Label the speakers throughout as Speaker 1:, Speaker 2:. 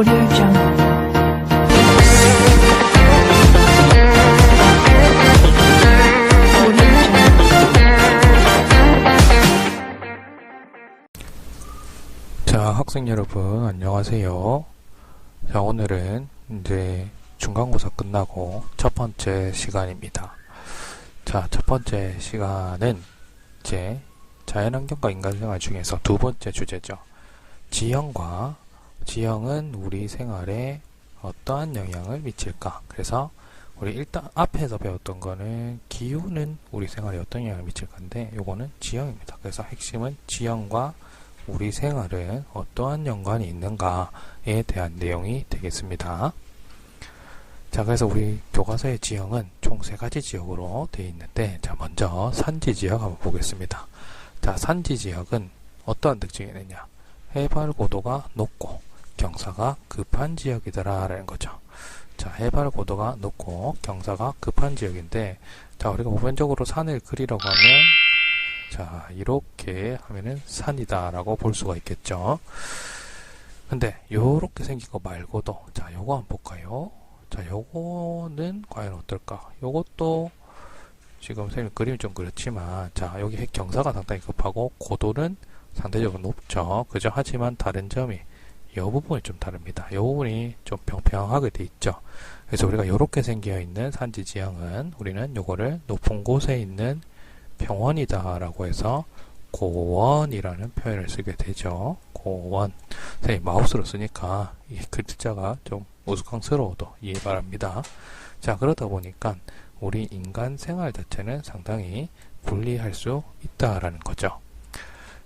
Speaker 1: Audio Jungle.
Speaker 2: 자, 학생 여러분 안녕하세요. 자, 오늘은 이제 중간고사 끝나고 첫 번째 시간입니다. 자, 첫 번째 시간은 이제 자연환경과 인간생활 중에서 두 번째 주제죠. 지형은 우리 생활에 어떠한 영향을 미칠까? 그래서 우리 일단 앞에서 배웠던 거는 기후는 우리 생활에 어떤 영향을 미칠 건데, 요거는 지형입니다. 그래서 핵심은 지형과 우리 생활은 어떠한 연관이 있는가에 대한 내용이 되겠습니다. 자, 그래서 우리 교과서의 지형은 총 3가지 지역으로 되어 있는데, 자, 먼저 산지 지역 한번 보겠습니다. 자, 산지 지역은 어떠한 특징이 있느냐? 해발 고도가 높고 경사가 급한 지역이더라 라는 거죠. 자, 해발 고도가 높고 경사가 급한 지역인데, 자, 우리가 보편적으로 산을 그리려고 하면, 자, 이렇게 하면은 산이다 라고 볼 수가 있겠죠. 근데 요렇게 생긴 거 말고도, 자, 요거 한번 볼까요? 자, 요거는 과연 어떨까? 요것도 지금 선생님 그림이 좀 그렇지만, 자, 여기 경사가 상당히 급하고 고도는 상대적으로 높죠. 그죠? 하지만 다른 점이 이 부분이 좀 다릅니다. 이 부분이 좀 평평하게 돼 있죠. 그래서 우리가 요렇게 생겨 있는 산지 지형은 우리는 요거를 높은 곳에 있는 평원이다 라고 해서 고원이라는 표현을 쓰게 되죠. 고원. 선생님 마우스로 쓰니까 이 글자가 좀 우스꽝스러워도 이해 바랍니다. 자, 그러다 보니까 우리 인간 생활 자체는 상당히 불리할 수 있다라는 거죠.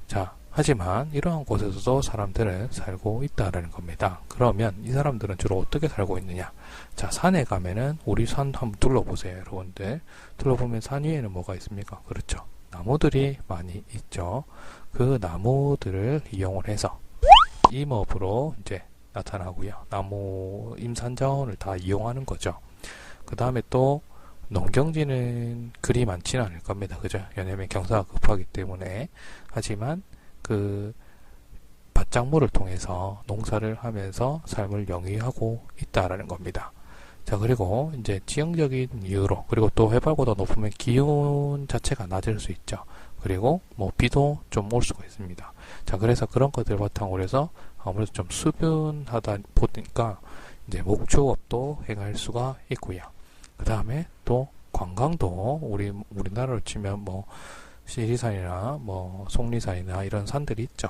Speaker 2: 자, 하지만 이러한 곳에서도 사람들은 살고 있다라는 겁니다. 그러면 이 사람들은 주로 어떻게 살고 있느냐? 자, 산에 가면은 우리 산 한번 둘러보세요, 여러분들. 둘러보면 산 위에는 뭐가 있습니까? 그렇죠. 나무들이 많이 있죠. 그 나무들을 이용을 해서 임업으로 이제 나타나고요. 나무 임산자원을 다 이용하는 거죠. 그 다음에 또 농경지는 그리 많지는 않을 겁니다. 그죠? 왜냐면 경사가 급하기 때문에. 하지만 그 밭작물을 통해서 농사를 하면서 삶을 영위하고 있다라는 겁니다. 자, 그리고 이제 지형적인 이유로, 그리고 또 해발보다 높으면 기온 자체가 낮을 수 있죠. 그리고 뭐 비도 좀 올 수가 있습니다. 자, 그래서 그런 것들 바탕으로 해서 아무래도 좀 수변하다 보니까 이제 목축업도 행할 수가 있고요. 그 다음에 또 관광도 우리나라로 치면 뭐 시리산이나 뭐 속리산이나 이런 산들이 있죠.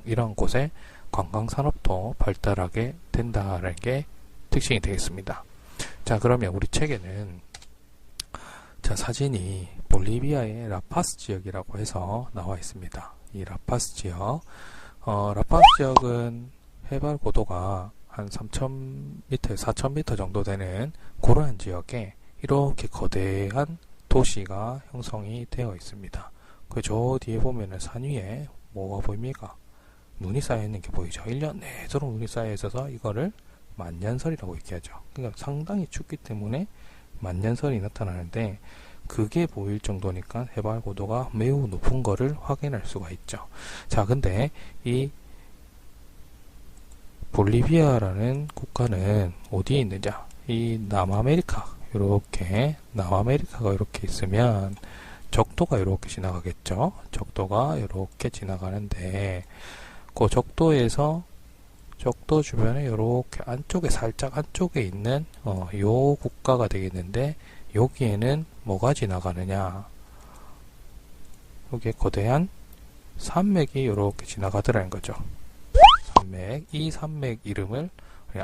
Speaker 2: 이런 곳에 관광 산업도 발달하게 된다라는 게 특징이 되겠습니다. 자, 그러면 우리 책에는 자, 사진이 볼리비아의 라파스 지역이라고 해서 나와 있습니다. 이 라파스 지역, 라파스 지역은 해발 고도가 한 3,000m, 4,000m 정도 되는 그러한 지역에 이렇게 거대한 도시가 형성이 되어 있습니다. 저 뒤에 보면은 산 위에 뭐가 보입니까? 눈이 쌓여 있는 게 보이죠. 1년 내도록 눈이 쌓여 있어서 이거를 만년설이라고 얘기하죠. 그러니까 상당히 춥기 때문에 만년설이 나타나는데, 그게 보일 정도니까 해발 고도가 매우 높은 거를 확인할 수가 있죠. 자, 근데 이 볼리비아라는 국가는 어디에 있느냐? 이 남아메리카, 남아메리카가 이렇게 있으면 적도가 이렇게 지나가겠죠. 적도가 이렇게 지나가는데, 그 적도에서 적도 주변에 이렇게 안쪽에, 살짝 안쪽에 있는 요 국가가 되겠는데, 여기에는 뭐가 지나가느냐? 여기에 거대한 산맥이 이렇게 지나가더라는 거죠. 산맥. 이 산맥 이름을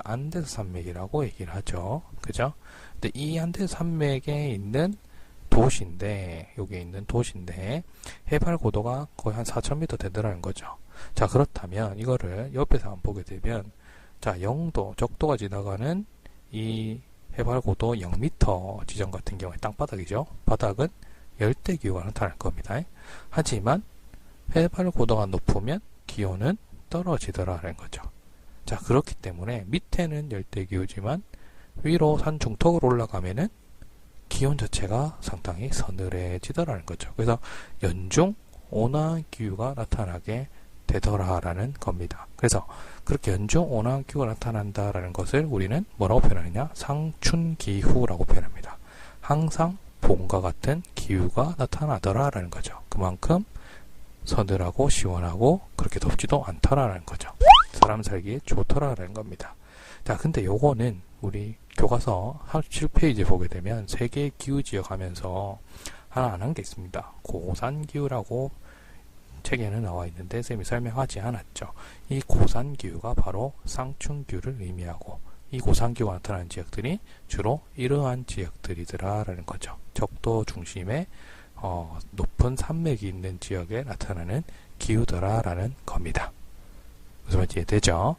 Speaker 2: 안데스 산맥이라고 얘기를 하죠. 그죠? 근데 이 안데스 산맥에 있는 도시인데, 여기에 있는 도시인데, 해발 고도가 거의 한 4,000m 되더라는 거죠. 자, 그렇다면 이거를 옆에서 한번 보게 되면, 자, 영도, 적도가 지나가는 이 해발 고도 0m 지점 같은 경우에 땅바닥이죠. 바닥은 열대기후가 나타날 겁니다. 하지만 해발 고도가 높으면 기온은 떨어지더라는 거죠. 자, 그렇기 때문에 밑에는 열대기후지만 위로 산 중턱으로 올라가면은 기온 자체가 상당히 서늘해지더라는 거죠. 그래서 연중 온화기후가 나타나게 되더라라는 겁니다. 그래서 그렇게 연중 온화기후가 나타난다라는 것을 우리는 뭐라고 표현하느냐? 상춘기후라고 표현합니다. 항상 봄과 같은 기후가 나타나더라라는 거죠. 그만큼 서늘하고 시원하고 그렇게 덥지도 않더라라는 거죠. 사람 살기에 좋더라라는 겁니다. 자, 근데 요거는 우리 교과서 37페이지 보게 되면 세계 기후 지역 하면서 하나 안 한 게 있습니다. 고산기후라고 책에는 나와 있는데 쌤이 설명하지 않았죠. 이 고산기후가 바로 상춘기후를 의미하고 이 고산기후가 나타나는 지역들이 주로 이러한 지역들이더라라는 거죠. 적도 중심에 높은 산맥이 있는 지역에 나타나는 기후더라라는 겁니다. 무슨 말인지 이해되죠?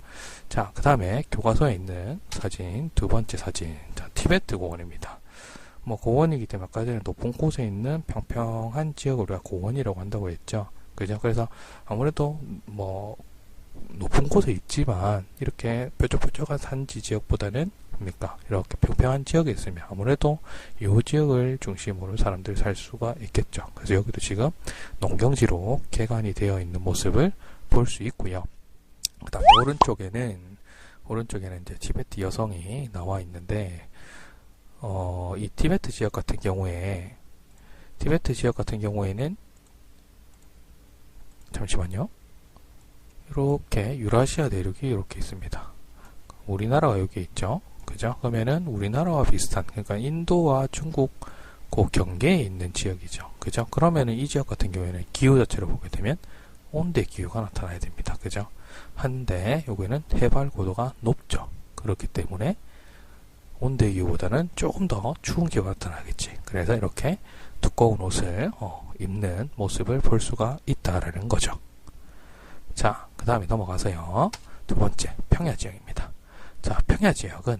Speaker 2: 자, 그 다음에 교과서에 있는 사진, 두 번째 사진. 자, 티베트 고원입니다. 뭐 고원이기 때문에 아까 전에 높은 곳에 있는 평평한 지역을 우리가 고원이라고 한다고 했죠. 그죠? 그래서 아무래도 뭐 높은 곳에 있지만 이렇게 뾰족뾰족한 산지 지역보다는 뭡니까? 이렇게 평평한 지역에 있으면 아무래도 이 지역을 중심으로 사람들이 살 수가 있겠죠. 그래서 여기도 지금 농경지로 개간이 되어 있는 모습을 볼 수 있고요. 그 다음에 오른쪽에는 이제 티베트 여성이 나와 있는데, 이 티베트 지역 같은 경우에는, 잠시만요. 이렇게 유라시아 대륙이 이렇게 있습니다. 우리나라가 여기 있죠. 그죠? 그러면은 우리나라와 비슷한, 그러니까 인도와 중국 그 경계에 있는 지역이죠. 그죠? 그러면은 이 지역 같은 경우에는 기후 자체를 보게 되면 온대 기후가 나타나야 됩니다. 그죠? 한데 여기는 해발 고도가 높죠. 그렇기 때문에 온대 기후보다는 조금 더 추운 기후가 나타나겠지. 그래서 이렇게 두꺼운 옷을 입는 모습을 볼 수가 있다라는 거죠. 자, 그 다음에 넘어가서요. 두 번째, 평야 지역입니다. 자, 평야 지역은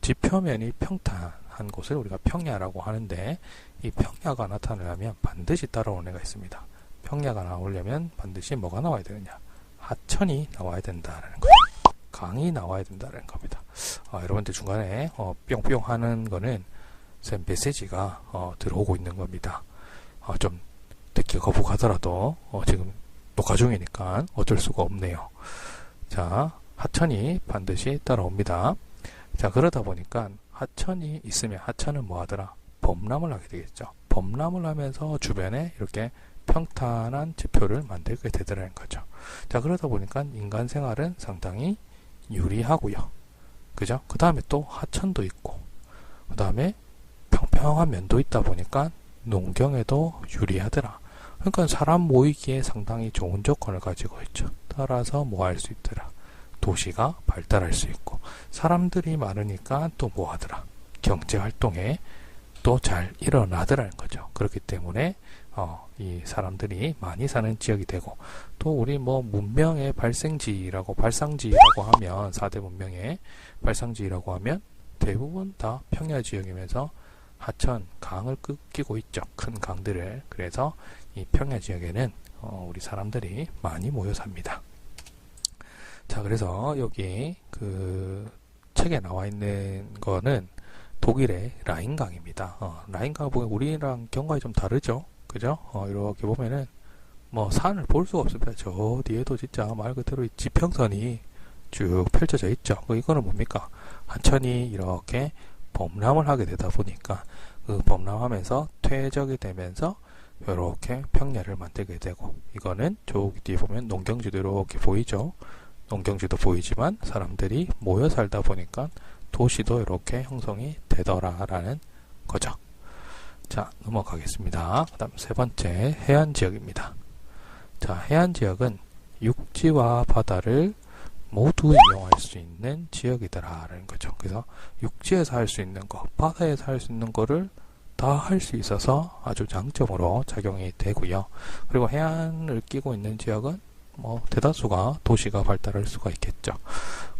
Speaker 2: 지표면이 평탄한 곳을 우리가 평야라고 하는데, 이 평야가 나타나려면 반드시 따라오는 애가 있습니다. 평야가 나오려면 반드시 뭐가 나와야 되느냐? 하천이 나와야 된다는 거예요. 강이 나와야 된다는 겁니다. 여러분들 중간에 뿅뿅 하는 거는 쌤 메시지가 들어오고 있는 겁니다. 좀 듣기 거북하더라도 지금 녹화 중이니까 어쩔 수가 없네요. 자, 하천이 반드시 따라옵니다. 자, 그러다 보니까 하천이 있으면 하천은 뭐 하더라? 범람을 하게 되겠죠. 범람을 하면서 주변에 이렇게 평탄한 지표를 만들게 되더라는 거죠. 자, 그러다 보니까 인간 생활은 상당히 유리하고요. 그죠? 그 다음에 또 하천도 있고, 그 다음에 평평한 면도 있다 보니까 농경에도 유리하더라. 그러니까 사람 모이기에 상당히 좋은 조건을 가지고 있죠. 따라서 뭐 할 수 있더라? 도시가 발달할 수 있고, 사람들이 많으니까 또 뭐 하더라? 경제 활동에 또 잘 일어나더라는 거죠. 그렇기 때문에 이 사람들이 많이 사는 지역이 되고, 또 우리 뭐 문명의 발상지라고 하면 4대 문명의 발상지라고 하면 대부분 다 평야 지역이면서 하천, 강을 끼고 있죠. 큰 강들을. 그래서 이 평야 지역에는 우리 사람들이 많이 모여 삽니다. 자, 그래서 여기 그 책에 나와 있는 거는 독일의 라인강입니다. 라인강 보면 우리랑 경과가 좀 다르죠. 그죠? 이렇게 보면은 뭐 산을 볼 수가 없습니다. 저 뒤에도 진짜 말 그대로 지평선이 쭉 펼쳐져 있죠. 이거는 뭡니까? 하천이 이렇게 범람을 하게 되다 보니까 그 범람하면서 퇴적이 되면서 이렇게 평야를 만들게 되고, 이거는 저기 뒤에 보면 농경지도 이렇게 보이죠. 농경지도 보이지만 사람들이 모여 살다 보니까 도시도 이렇게 형성이 되더라라는 거죠. 자, 넘어가겠습니다. 그 다음 세 번째, 해안 지역입니다. 자, 해안 지역은 육지와 바다를 모두 이용할 수 있는 지역이더라라는 거죠. 그래서 육지에서 할 수 있는 거, 바다에서 할 수 있는 거를 다 할 수 있어서 아주 장점으로 작용이 되고요. 그리고 해안을 끼고 있는 지역은 뭐 대다수가 도시가 발달할 수가 있겠죠.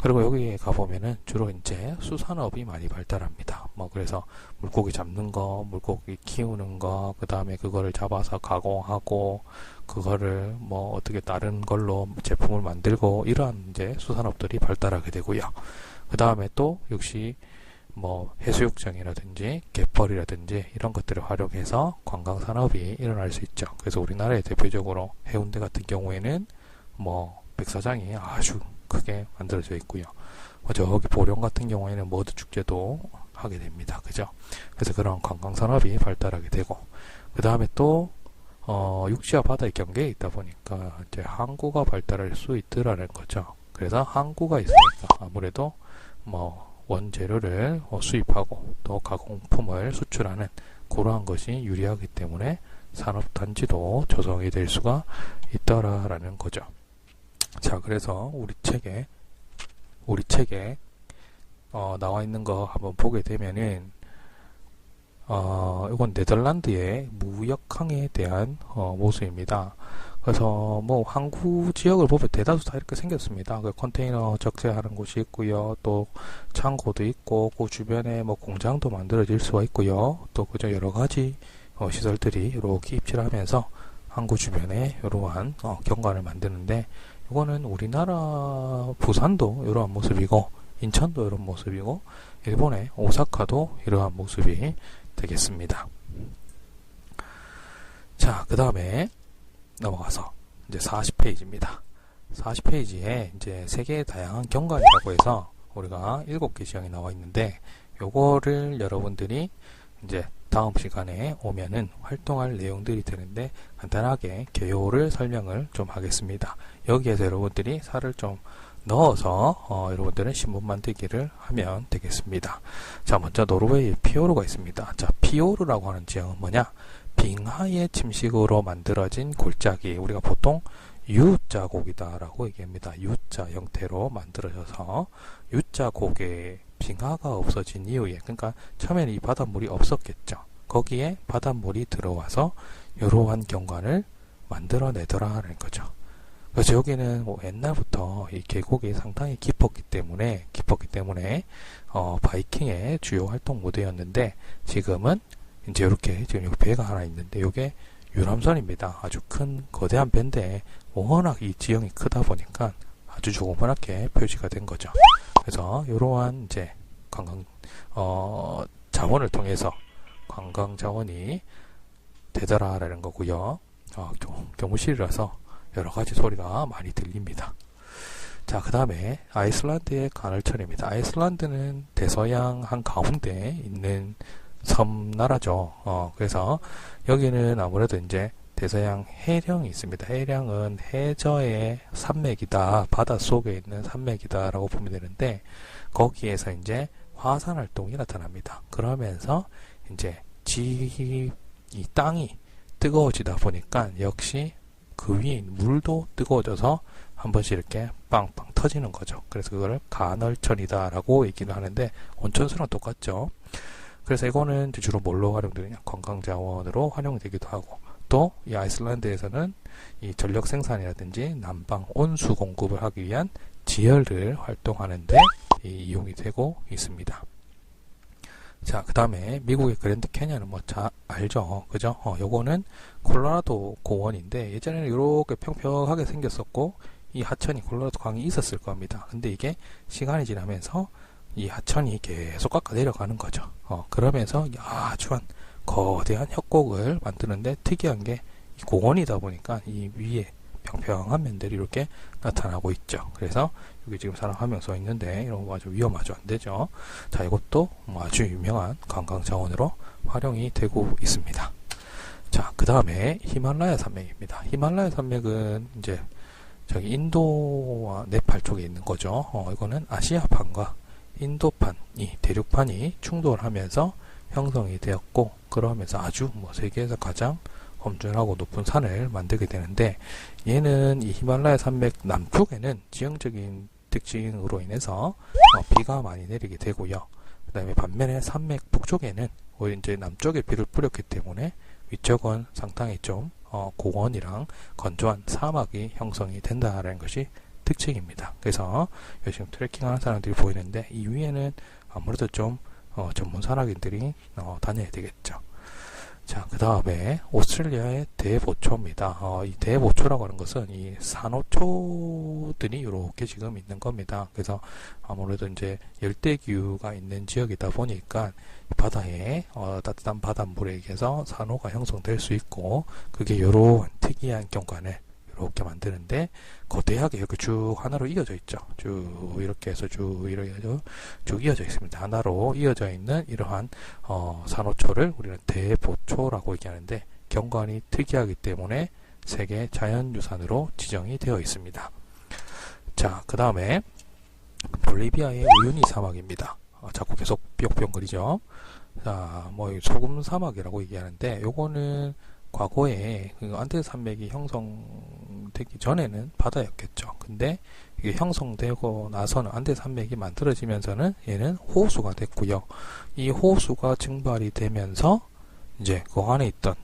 Speaker 2: 그리고 여기에 가보면은 주로 이제 수산업이 많이 발달합니다. 뭐 그래서 물고기 잡는 거, 물고기 키우는 거, 그 다음에 그거를 잡아서 가공하고 그거를 뭐 어떻게 다른 걸로 제품을 만들고, 이러한 이제 수산업들이 발달하게 되고요. 그 다음에 또 역시 뭐 해수욕장이라든지 갯벌이라든지 이런 것들을 활용해서 관광산업이 일어날 수 있죠. 그래서 우리나라의 대표적으로 해운대 같은 경우에는 뭐 백사장이 아주 크게 만들어져 있고요. 저기 보령 같은 경우에는 머드 축제도 하게 됩니다. 그죠? 그래서 그런 관광산업이 발달하게 되고, 그 다음에 또 육지와 바다의 경계에 있다 보니까 이제 항구가 발달할 수 있더라는 거죠. 그래서 항구가 있으니까 아무래도 뭐 원재료를 수입하고 또 가공품을 수출하는 그러한 것이 유리하기 때문에 산업단지도 조성이 될 수가 있더라라는 거죠. 자, 그래서 우리 책에 나와 있는 거 한번 보게 되면은 이건 네덜란드의 무역항에 대한 모습입니다. 그래서 뭐 항구 지역을 보면 대다수 다 이렇게 생겼습니다. 그 컨테이너 적재하는 곳이 있고요. 또 창고도 있고 그 주변에 뭐 공장도 만들어질 수가 있고요. 또 그저 여러 가지 시설들이 이렇게 입질하면서 항구 주변에 이러한 경관을 만드는데, 이거는 우리나라 부산도 이러한 모습이고 인천도 이런 모습이고 일본의 오사카도 이러한 모습이 되겠습니다. 자, 그 다음에 넘어가서 이제 40페이지입니다. 40페이지에 이제 세계의 다양한 경관이라고 해서 우리가 7개 지형이 나와 있는데, 요거를 여러분들이 이제 다음 시간에 오면은 활동할 내용들이 되는데 간단하게 개요를 설명을 좀 하겠습니다. 여기에서 여러분들이 살을 좀 넣어서 여러분들은 신문 만들기를 하면 되겠습니다. 자, 먼저 노르웨이에 피오르가 있습니다. 자, 피오르라고 하는 지형은 뭐냐? 빙하의 침식으로 만들어진 골짜기, 우리가 보통 U자 곡이다라고 얘기합니다. U자 형태로 만들어져서 U자 곡에 빙하가 없어진 이후에, 그러니까 처음에는 이 바닷물이 없었겠죠. 거기에 바닷물이 들어와서 이러한 경관을 만들어내더라는 거죠. 그래서 여기는 뭐 옛날부터 이 계곡이 상당히 깊었기 때문에 바이킹의 주요 활동 무대였는데, 지금은 이제 이렇게 지금 여기 배가 하나 있는데 이게 유람선입니다. 아주 큰 거대한 배인데 워낙 이 지형이 크다 보니까 아주 조그맣게 표시가 된 거죠. 그래서 이러한 이제 관광 자원을 통해서 관광 자원이 되더라라는 거고요. 교무실이라서 여러 가지 소리가 많이 들립니다. 자, 그 다음에 아이슬란드의 간헐천입니다. 아이슬란드는 대서양 한 가운데 있는 섬나라죠. 그래서 여기는 아무래도 이제 대서양 해령이 있습니다. 해령은 해저의 산맥이다, 바닷속에 있는 산맥이다라고 보면 되는데, 거기에서 이제 화산 활동이 나타납니다. 그러면서 이제 이 땅이 뜨거워지다 보니까 역시 그 위에 물도 뜨거워져서 한 번씩 이렇게 빵빵 터지는 거죠. 그래서 그거를 간헐천이다라고 얘기를 하는데, 온천수랑 똑같죠. 그래서 이거는 주로 뭘로 활용되느냐? 관광자원으로 활용되기도 하고, 또 이 아이슬란드에서는 이 전력 생산이라든지 난방 온수 공급을 하기 위한 지열을 활동하는데 이용이 되고 있습니다. 자, 그 다음에 미국의 그랜드 캐니언은 뭐 알죠? 그죠? 요거는 콜로라도 고원인데, 예전에는 이렇게 평평하게 생겼었고 이 하천이 콜로라도 강이 있었을 겁니다. 근데 이게 시간이 지나면서 이 하천이 계속 깎아 내려가는 거죠. 그러면서 아주 거대한 협곡을 만드는데, 특이한 게 이 공원이다 보니까 이 위에 평평한 면들이 이렇게 나타나고 있죠. 그래서 여기 지금 사람 한 명 서 있는데 이런 거 아주 위험하죠. 안 되죠. 자, 이것도 아주 유명한 관광 자원으로 활용이 되고 있습니다. 자, 그 다음에 히말라야 산맥입니다. 히말라야 산맥은 이제 저기 인도와 네팔 쪽에 있는 거죠. 이거는 아시아판과 인도판이, 대륙판이 충돌하면서 형성이 되었고, 그러면서 아주 세계에서 가장 험준하고 높은 산을 만들게 되는데, 얘는 이 히말라야 산맥 남쪽에는 지형적인 특징으로 인해서 비가 많이 내리게 되고요. 그 다음에 반면에 산맥 북쪽에는 오히려 이제 남쪽에 비를 뿌렸기 때문에 위쪽은 상당히 좀 고원이랑 건조한 사막이 형성이 된다는 것이 특징입니다. 그래서 지금 트레킹하는 사람들이 보이는데, 이 위에는 아무래도 좀 전문 산악인들이 다녀야 되겠죠. 자, 그 다음에 오스트레일리아의 대보초입니다. 이 대보초라고 하는 것은 이 산호초들이 이렇게 지금 있는 겁니다. 그래서 아무래도 이제 열대기후가 있는 지역이다 보니까 바다에 따뜻한 바닷물에 의해서 산호가 형성될 수 있고, 그게 이러한 특이한 경관을 이렇게 만드는데 거대하게 이렇게 쭉 하나로 이어져 있죠. 쭉 이렇게 해서 쭉 이어져 있습니다. 하나로 이어져 있는 이러한 산호초를 우리는 대보초라고 얘기하는데 경관이 특이하기 때문에 세계 자연유산으로 지정이 되어 있습니다. 자, 그 다음에 볼리비아의 우유니 사막입니다. 자꾸 계속 뿅뿅거리죠. 자, 뭐 소금 사막이라고 얘기하는데 요거는 과거에 안데스 산맥이 형성되기 전에는 바다였겠죠. 근데 이게 형성되고 나서는 안데스 산맥이 만들어지면서는 얘는 호수가 됐고요. 이 호수가 증발이 되면서 이제 그 안에 있던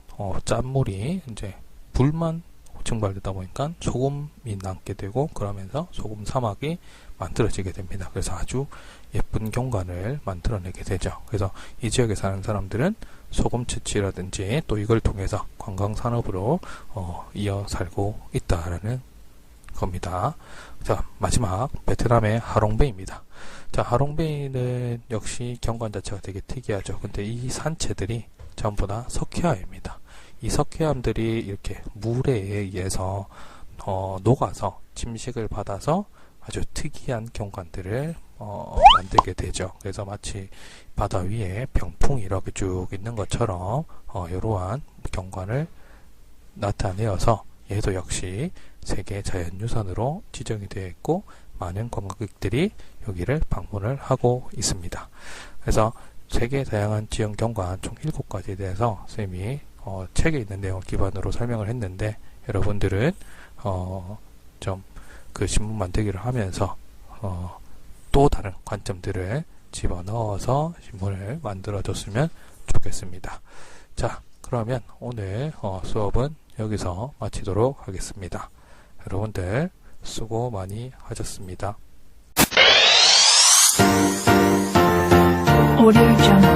Speaker 2: 짠물이 이제 불만 증발되다 보니까 소금이 남게 되고 그러면서 소금 사막이 만들어지게 됩니다. 그래서 아주 예쁜 경관을 만들어내게 되죠. 그래서 이 지역에 사는 사람들은 소금 채취라든지 또 이걸 통해서 관광 산업으로 이어 살고 있다라는 겁니다. 자, 마지막 베트남의 하롱베이입니다. 자, 하롱베이는 역시 경관 자체가 되게 특이하죠. 근데 이 산체들이 전부 다 석회암입니다. 이 석회암들이 이렇게 물에 의해서 녹아서 침식을 받아서 아주 특이한 경관들을 만들게 되죠. 그래서 마치 바다 위에 병풍이 이렇게 쭉 있는 것처럼 이러한 경관을 나타내어서 얘도 역시 세계 자연유산으로 지정이 되어 있고 많은 관광객들이 여기를 방문을 하고 있습니다. 그래서 세계 다양한 지형 경관 총 7가지에 대해서 쌤이 책에 있는 내용을 기반으로 설명을 했는데 여러분들은 좀 그 신문 만들기를 하면서 또 다른 관점들을 집어넣어서 신문을 만들어줬으면 좋겠습니다. 자, 그러면 오늘 수업은 여기서 마치도록 하겠습니다. 여러분들 수고 많이 하셨습니다.
Speaker 1: Audio Jungle.